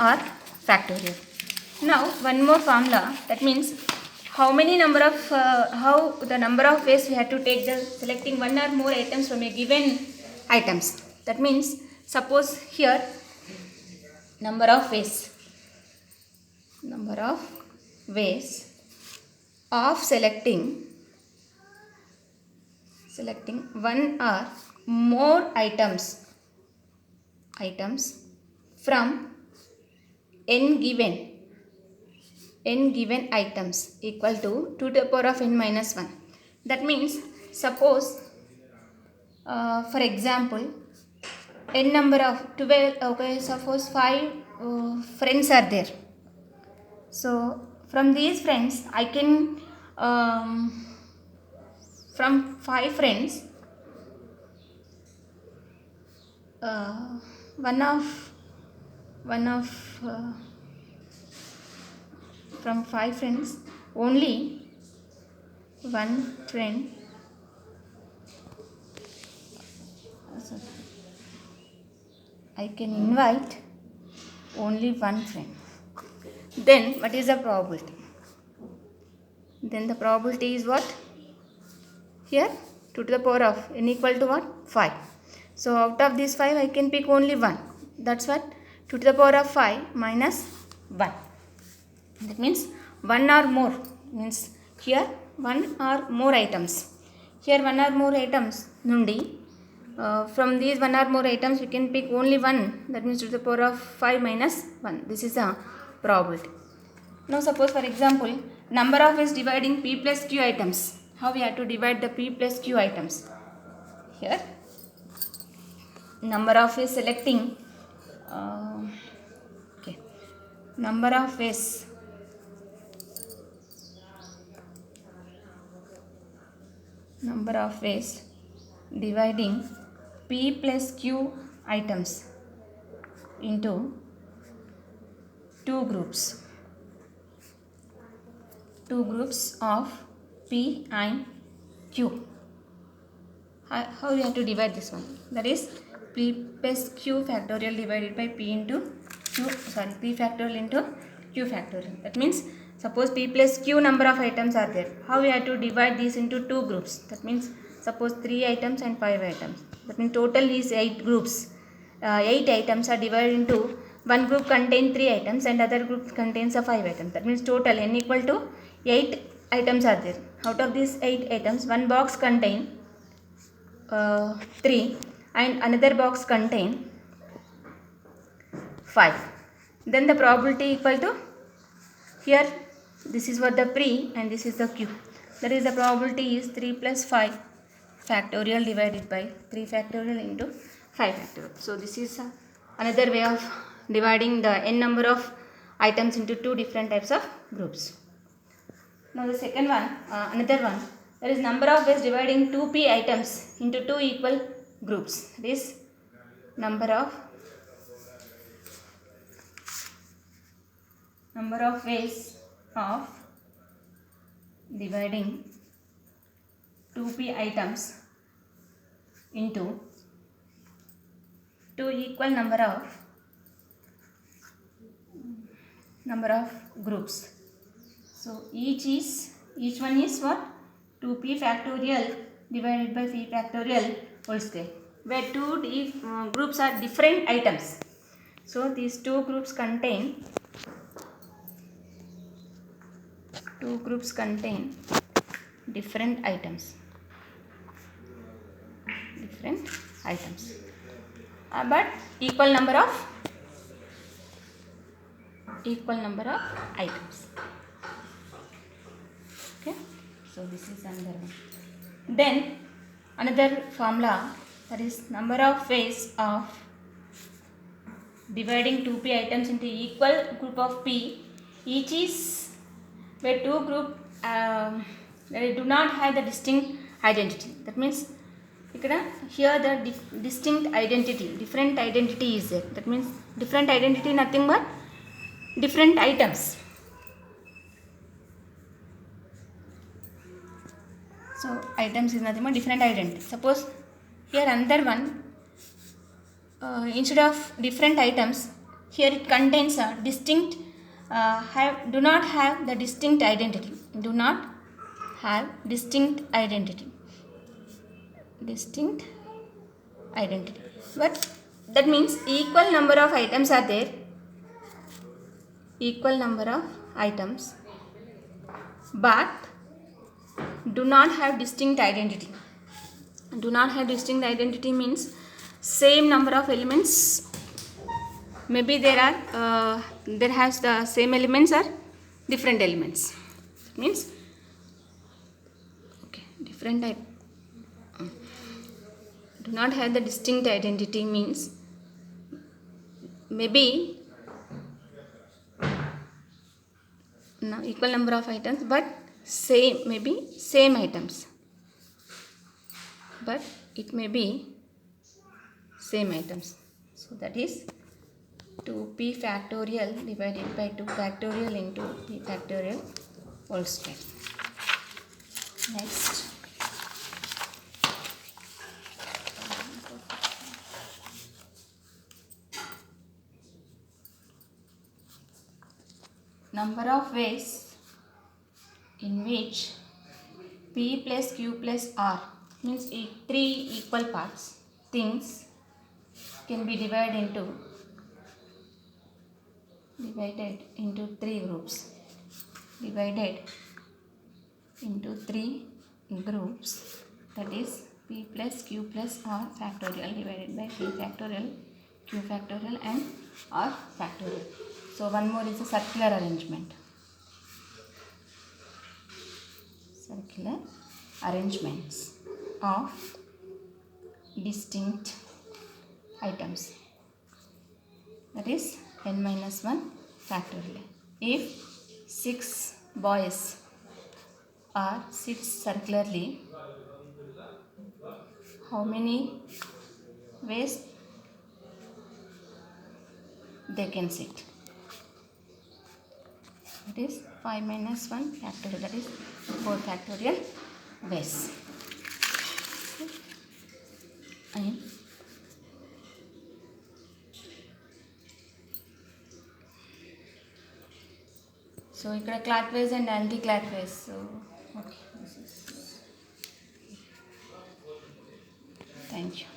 or factorial. Now one more formula, that means how the number of ways we have to take the selecting one or more items from a given items. That means suppose here number of ways of selecting one or more items from n given items equal to 2 to the power of n minus 1. That means suppose for example n number of 12, okay, suppose 5 friends are there. So from these friends I can from 5 friends one of from 5 friends only one friend I can invite only one friend. Then what is the probability? Then the probability is what? Here 2 to the power of n equal to what? 5. So out of these 5 I can pick only one. That's what? 2 to the power of 5 minus 1. That means one or more, means here one or more items. Here one or more items nundi from these one or more items we can pick only one. That means 2 to the power of 5 minus 1. This is a probability. Now suppose for example number of ways dividing p plus q items. How we have to divide the p plus q items? Here number of ways selecting okay, number of ways dividing p plus q items into two groups of p and q. How you have to divide this one? That is p plus q factorial divided by p factorial into q factorial. That means suppose p plus q number of items are there. How we have to divide these into two groups? That means suppose 3 items and 5 items. That means total is 8 groups. 8 items are divided into one group contains 3 items and other group contains 5 items. That means total n equal to 8 items are there. Out of these 8 items, one box contains 3 and another box contain 5. Then the probability equal to, here this is what the pre and this is the q. That is the probability is 3 plus 5 factorial divided by 3 factorial into 5 factorial. So this is another way of dividing the n number of items into two different types of groups. Now the second one, another one, there is number of ways dividing 2p items into two equal groups. This number of ways of dividing 2p items into two equal number of groups. So each one is what? 2p factorial divided by p factorial whole square, where two groups are different items. So these two groups contain different items. But equal number of items. Okay, so this is another one. Then another formula, that is number of ways of dividing 2p items into equal group of p. Each is where two group they do not have the distinct identity. That means here the distinct identity, different identity is there. That means different identity nothing but different items. So items is nothing but different identity. Suppose here another one, instead of different items here it contains a distinct do not have the distinct identity, do not have distinct identity, but that means equal number of items are there, equal number of items, but do not have distinct identity. Do not have distinct identity means same number of elements, maybe there has the same elements or different elements. It means okay, different type. Do not have the distinct identity means maybe now equal number of items but same, maybe same items, but it may be same items. So that is 2p factorial divided by 2 factorial into p factorial whole square. Next, number of ways in which p plus q plus r means 3 equal parts things can be divided into 3 groups, divided into 3 groups, that is p plus q plus r factorial divided by p factorial, q factorial and r factorial. So one more is a circular arrangement. Circular arrangements of distinct items, that is n minus 1 factorial. If 6 boys are sit circularly, how many ways they can sit? That is 5 minus 1 factorial, that is 4 factorial ways. And so ఇక్కడ clockwise and anti-clockwise. So okay, this is, thank you.